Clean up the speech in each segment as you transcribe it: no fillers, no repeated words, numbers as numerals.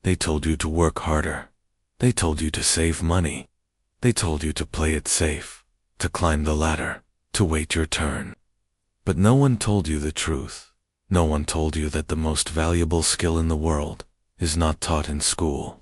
They told you to work harder. They told you to save money. They told you to play it safe, to climb the ladder, to wait your turn. But no one told you the truth. No one told you that the most valuable skill in the world is not taught in school.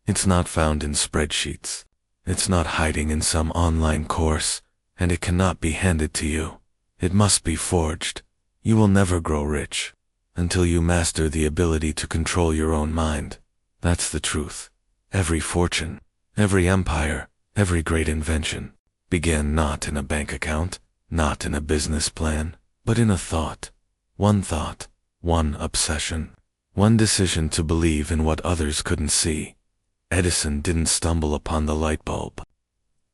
It's not found in spreadsheets. It's not hiding in some online course, and it cannot be handed to you. It must be forged. You will never grow rich until you master the ability to control your own mind. That's the truth. Every fortune, every empire, every great invention began not in a bank account, not in a business plan, but in a thought, one obsession, one decision to believe in what others couldn't see. Edison didn't stumble upon the light bulb.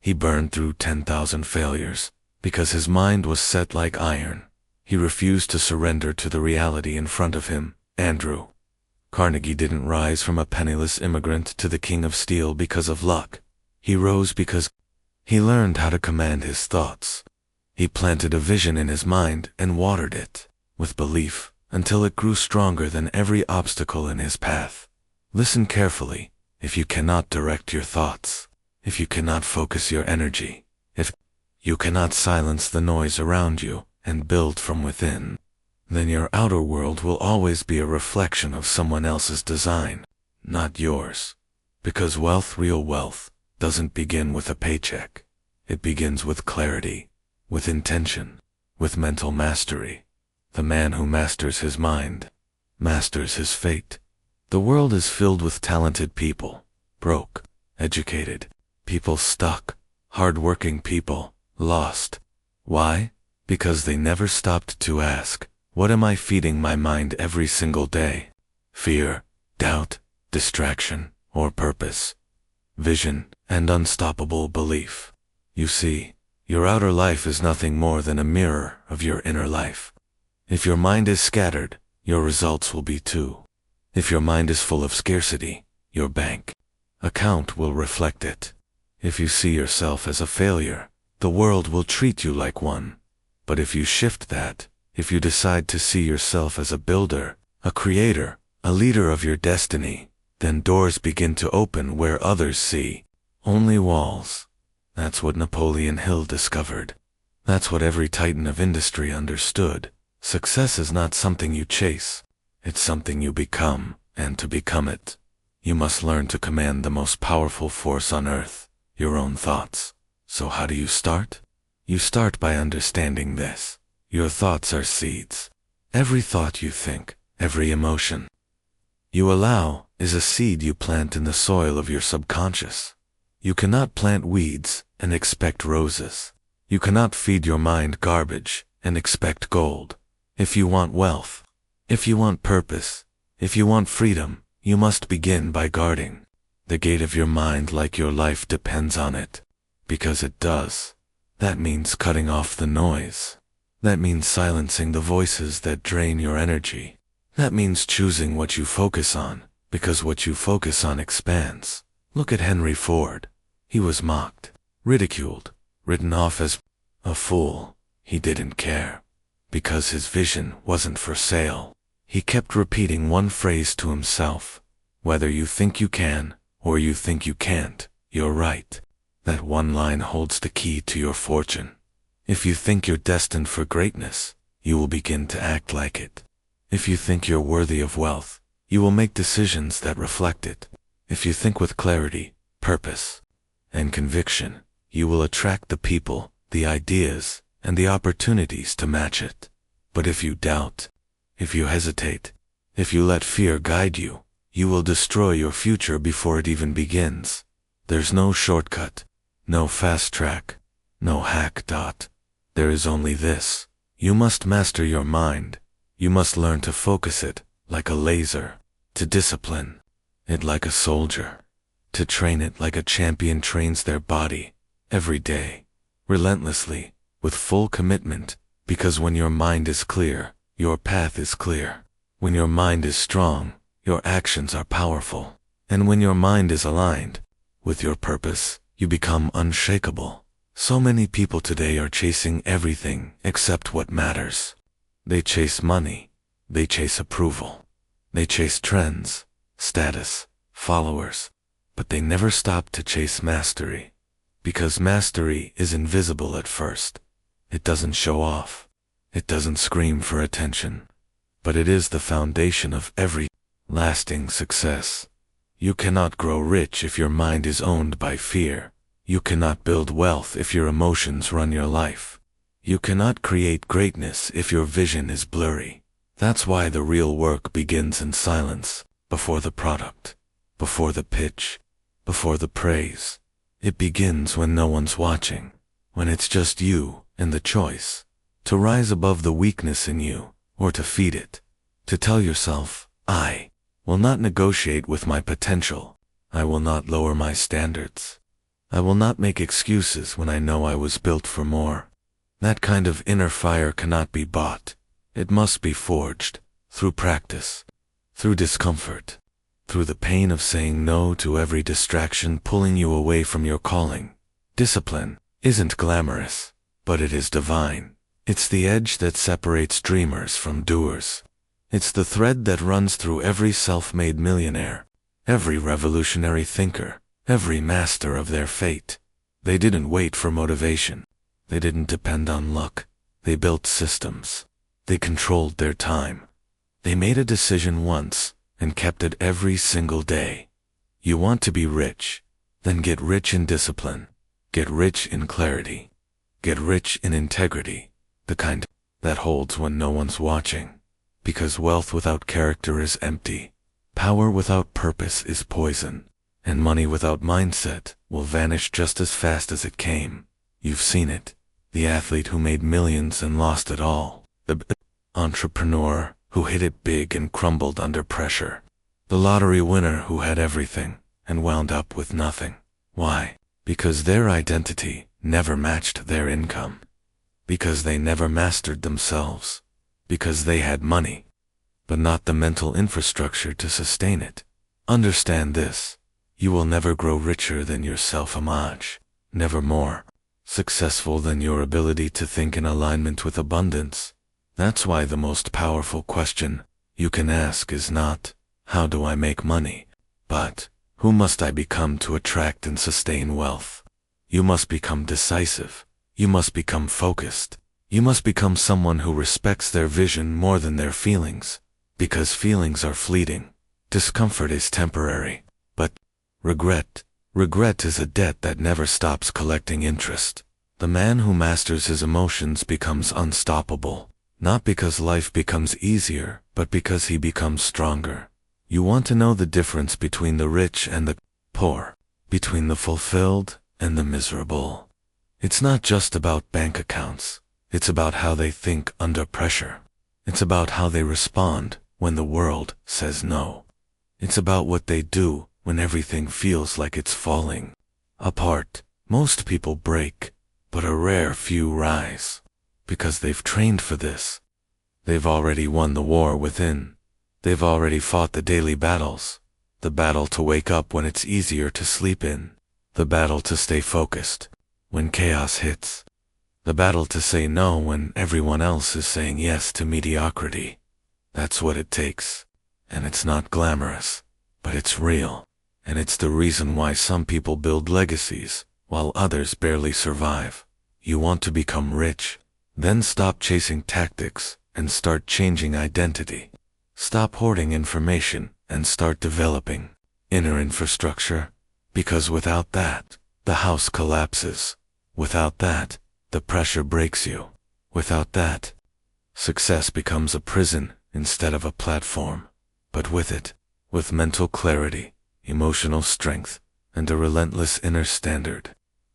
He burned through 10,000 failures because his mind was set like iron. He refused to surrender to the reality in front of him. Andrew Carnegie didn't rise from a penniless immigrant to the king of steel because of luck. He rose because he learned how to command his thoughts. He planted a vision in his mind and watered it with belief until it grew stronger than every obstacle in his path. Listen carefully. If you cannot direct your thoughts, if you cannot focus your energy, if you cannot silence the noise around you and build from within, then your outer world will always be a reflection of someone else's design, not yours. Because wealth, real wealth, doesn't begin with a paycheck. It begins with clarity, with intention, with mental mastery. The man who masters his mind masters his fate. The world is filled with talented people, broke, educated, people stuck, hard-working people, lost. Why? Because they never stopped to ask, what am I feeding my mind every single day? Fear, doubt, distraction, or purpose? Vision and unstoppable belief. You see, your outer life is nothing more than a mirror of your inner life. If your mind is scattered, your results will be too. If your mind is full of scarcity, your bank account will reflect it. If you see yourself as a failure, the world will treat you like one. But if you shift that, if you decide to see yourself as a builder, a creator, a leader of your destiny, then doors begin to open where others see only walls. That's what Napoleon Hill discovered. That's what every titan of industry understood. Success is not something you chase. It's something you become, and to become it, you must learn to command the most powerful force on earth, your own thoughts. So how do you start? You start by understanding this. Your thoughts are seeds. Every thought you think, every emotion you allow, is a seed you plant in the soil of your subconscious. You cannot plant weeds and expect roses. You cannot feed your mind garbage and expect gold. If you want wealth, if you want purpose, if you want freedom, you must begin by guarding the gate of your mind like your life depends on it. Because it does. That means cutting off the noise. That means silencing the voices that drain your energy. That means choosing what you focus on, because what you focus on expands. Look at Henry Ford. He was mocked, ridiculed, written off as a fool. He didn't care. Because his vision wasn't for sale. He kept repeating one phrase to himself. Whether you think you can, or you think you can't, you're right. That one line holds the key to your fortune. If you think you're destined for greatness, you will begin to act like it. If you think you're worthy of wealth, you will make decisions that reflect it. If you think with clarity, purpose, and conviction, you will attract the people, the ideas, and the opportunities to match it. But if you doubt, if you hesitate, if you let fear guide you, you will destroy your future before it even begins. There's no shortcut, no fast track, no hack. There is only this. You must master your mind. You must learn to focus it like a laser, to discipline it like a soldier, to train it like a champion trains their body, every day, relentlessly, with full commitment, because when your mind is clear, your path is clear. When your mind is strong, your actions are powerful. And when your mind is aligned with your purpose, you become unshakable. So many people today are chasing everything except what matters. They chase money. They chase approval. They chase trends, status, followers, but they never stopped to chase mastery. Because mastery is invisible at first. It doesn't show off. It doesn't scream for attention. But it is the foundation of every lasting success. You cannot grow rich if your mind is owned by fear. You cannot build wealth if your emotions run your life. You cannot create greatness if your vision is blurry. That's why the real work begins in silence, before the product, before the pitch, before the praise. It begins when no one's watching, when it's just you and the choice, to rise above the weakness in you, or to feed it, to tell yourself, I will not negotiate with my potential. I will not lower my standards. I will not make excuses when I know I was built for more. That kind of inner fire cannot be bought. It must be forged, through practice, through discomfort, through the pain of saying no to every distraction pulling you away from your calling. Discipline isn't glamorous, but it is divine. It's the edge that separates dreamers from doers. It's the thread that runs through every self-made millionaire, every revolutionary thinker, every master of their fate. They didn't wait for motivation. They didn't depend on luck. They built systems. They controlled their time. They made a decision once and kept it every single day. You want to be rich? Then get rich in discipline. Get rich in clarity. Get rich in integrity, the kind that holds when no one's watching. Because wealth without character is empty. Power without purpose is poison. And money without mindset will vanish just as fast as it came. You've seen it. The athlete who made millions and lost it all. The entrepreneur who hit it big and crumbled under pressure. The lottery winner who had everything and wound up with nothing. Why? Because their identity never matched their income. Because they never mastered themselves. Because they had money, but not the mental infrastructure to sustain it. Understand this. You will never grow richer than your self-image. Never more successful than your ability to think in alignment with abundance. That's why the most powerful question you can ask is not, how do I make money? But, who must I become to attract and sustain wealth? You must become decisive. You must become focused. You must become someone who respects their vision more than their feelings. Because feelings are fleeting. Discomfort is temporary. But regret is a debt that never stops collecting interest. The man who masters his emotions becomes unstoppable. Not because life becomes easier, but because he becomes stronger. You want to know the difference between the rich and the poor, between the fulfilled and the miserable. It's not just about bank accounts. It's about how they think under pressure. It's about how they respond when the world says no. It's about what they do when everything feels like it's falling apart. Most people break, but a rare few rise. Because they've trained for this. They've already won the war within. They've already fought the daily battles. The battle to wake up when it's easier to sleep in. The battle to stay focused when chaos hits. The battle to say no when everyone else is saying yes to mediocrity. That's what it takes. And it's not glamorous, but it's real. And it's the reason why some people build legacies, while others barely survive. You want to become rich? Then stop chasing tactics and start changing identity. Stop hoarding information and start developing inner infrastructure. Because without that, the house collapses. Without that, the pressure breaks you. Without that, success becomes a prison instead of a platform. But with it, with mental clarity, emotional strength, and a relentless inner standard,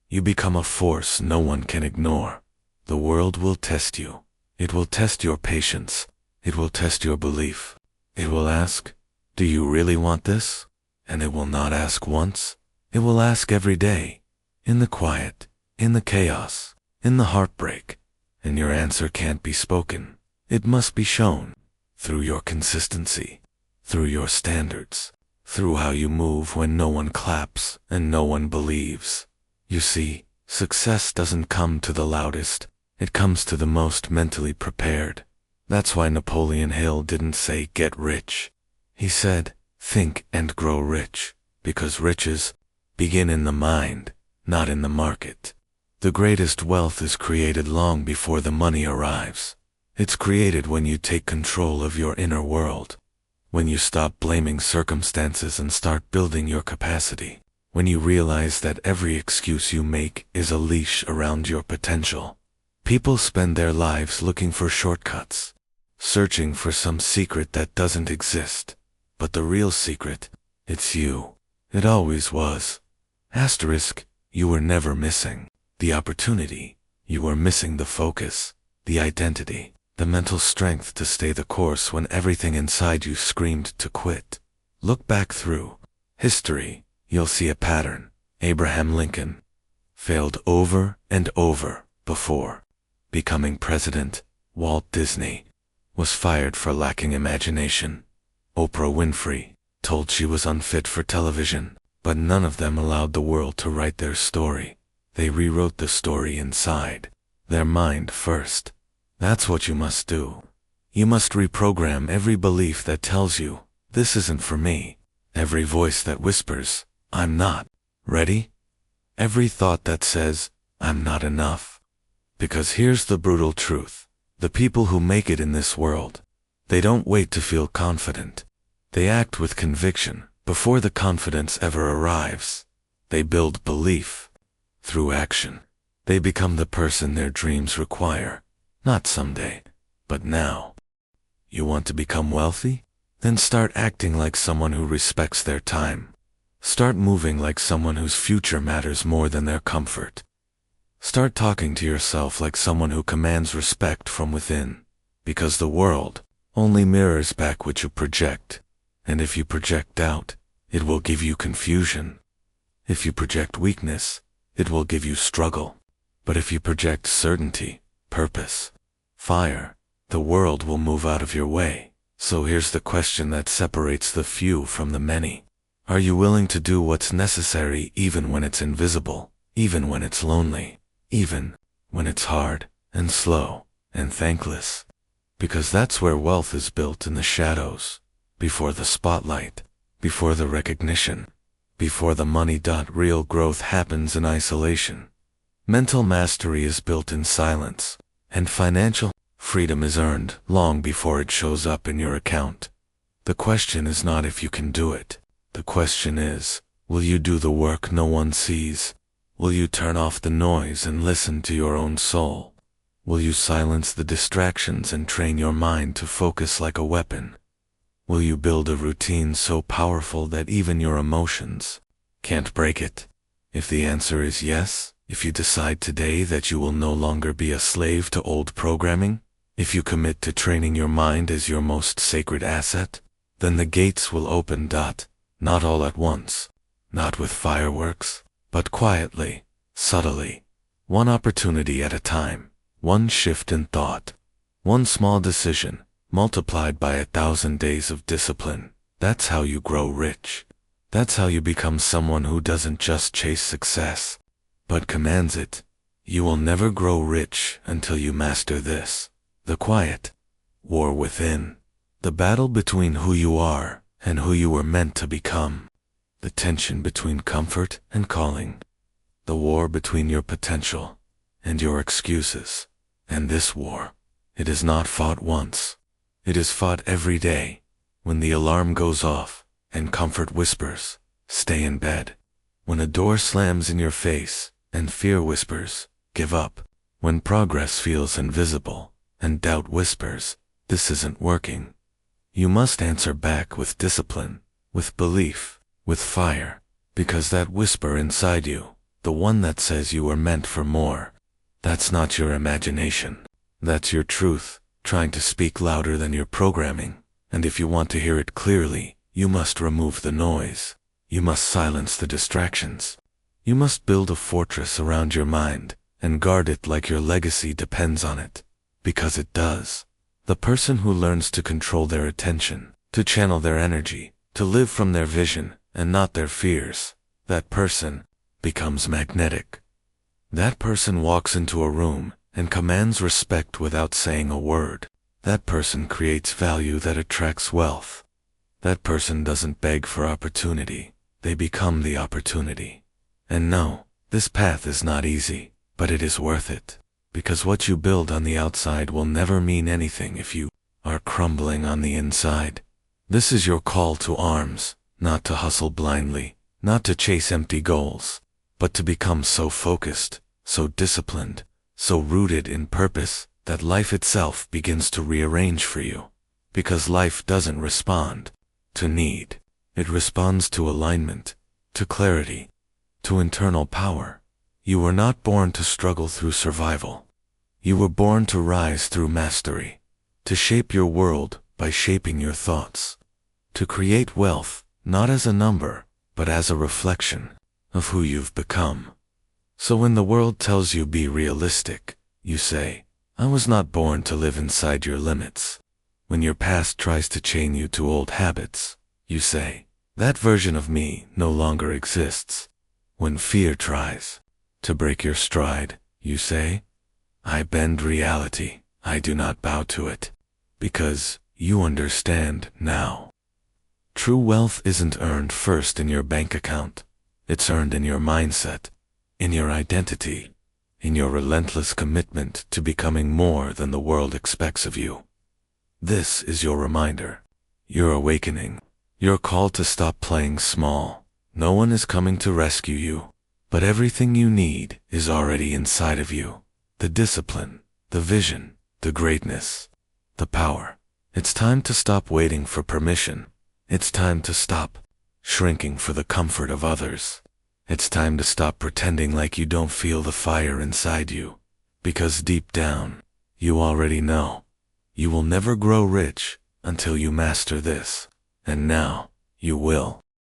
you become a force no one can ignore. The world will test you. It will test your patience. It will test your belief. It will ask, do you really want this? And it will not ask once. It will ask every day, in the quiet, in the chaos, in the heartbreak. And your answer can't be spoken. It must be shown through your consistency, through your standards, through how you move when no one claps and no one believes. You see, success doesn't come to the loudest. It comes to the most mentally prepared. That's why Napoleon Hill didn't say get rich. He said, think and grow rich. because riches begin in the mind, not in the market. The greatest wealth is created long before the money arrives. It's created when you take control of your inner world, when you stop blaming circumstances and start building your capacity, when you realize that every excuse you make is a leash around your potential. People spend their lives looking for shortcuts, searching for some secret that doesn't exist. But the real secret, it's you. It always was. Asterisk, you were never missing the opportunity. You were missing the focus, the identity, the mental strength to stay the course when everything inside you screamed to quit. Look back through history, you'll see a pattern. Abraham Lincoln failed over and over before becoming president. Walt Disney was fired for lacking imagination. Oprah Winfrey told she was unfit for television, but none of them allowed the world to write their story. They rewrote the story inside their mind first. That's what you must do. You must reprogram every belief that tells you, this isn't for me. Every voice that whispers, I'm not ready. Every thought that says, I'm not enough. Because here's the brutal truth. The people who make it in this world, they don't wait to feel confident. They act with conviction before the confidence ever arrives. They build belief through action. They become the person their dreams require. Not someday, but now. You want to become wealthy? Then start acting like someone who respects their time. Start moving like someone whose future matters more than their comfort. Start talking to yourself like someone who commands respect from within. Because the world only mirrors back what you project. And if you project doubt, it will give you confusion. If you project weakness, it will give you struggle. But if you project certainty, purpose, fire, the world will move out of your way. So here's the question that separates the few from the many. Are you willing to do what's necessary even when it's invisible, even when it's lonely, even when it's hard and slow and thankless? Because that's where wealth is built, in the shadows, before the spotlight, before the recognition, before the money. Real growth happens in isolation. Mental mastery is built in silence, and financial freedom is earned long before it shows up in your account. The question is not if you can do it. The question is, will you do the work no one sees? Will you turn off the noise and listen to your own soul? Will you silence the distractions and train your mind to focus like a weapon? Will you build a routine so powerful that even your emotions can't break it? If the answer is yes, if you decide today that you will no longer be a slave to old programming, if you commit to training your mind as your most sacred asset, then the gates will open. Not all at once, not with fireworks, but quietly, subtly, one opportunity at a time, one shift in thought, one small decision, multiplied by 1,000 days of discipline. That's how you grow rich. That's how you become someone who doesn't just chase success, but commands it. You will never grow rich until you master this. The quiet war within. The battle between who you are and who you were meant to become. The tension between comfort and calling. The war between your potential and your excuses. And this war, it is not fought once. It is fought every day, when the alarm goes off and comfort whispers, stay in bed. When a door slams in your face and fear whispers, give up. When progress feels invisible and doubt whispers, this isn't working. You must answer back with discipline, with belief, with fire, because that whisper inside you, the one that says you were meant for more, that's not your imagination. That's your truth, trying to speak louder than your programming. And if you want to hear it clearly, you must remove the noise. You must silence the distractions. You must build a fortress around your mind and guard it like your legacy depends on it. Because it does. The person who learns to control their attention, to channel their energy, to live from their vision and not their fears, that person becomes magnetic. That person walks into a room and commands respect without saying a word. That person creates value that attracts wealth. That person doesn't beg for opportunity. they become the opportunity. And no, this path is not easy, but it is worth it, because what you build on the outside will never mean anything if you are crumbling on the inside. This is your call to arms, not to hustle blindly, not to chase empty goals, but to become so focused, so disciplined, so rooted in purpose that life itself begins to rearrange for you. Because life doesn't respond to need. It responds to alignment, to clarity, to internal power. You were not born to struggle through survival. You were born to rise through mastery, to shape your world by shaping your thoughts, to create wealth not as a number, but as a reflection of who you've become. So when the world tells you be realistic, you say, I was not born to live inside your limits. When your past tries to chain you to old habits, you say, that version of me no longer exists. When fear tries to break your stride, you say, I bend reality, I do not bow to it, because you understand now. True wealth isn't earned first in your bank account. It's earned in your mindset, in your identity, in your relentless commitment to becoming more than the world expects of you. This is your reminder, your awakening, your call to stop playing small. No one is coming to rescue you, but everything you need is already inside of you. The discipline, the vision, the greatness, the power. It's time to stop waiting for permission. It's time to stop shrinking for the comfort of others. It's time to stop pretending like you don't feel the fire inside you, because deep down, you already know. You will never grow rich until you master this, and now you will.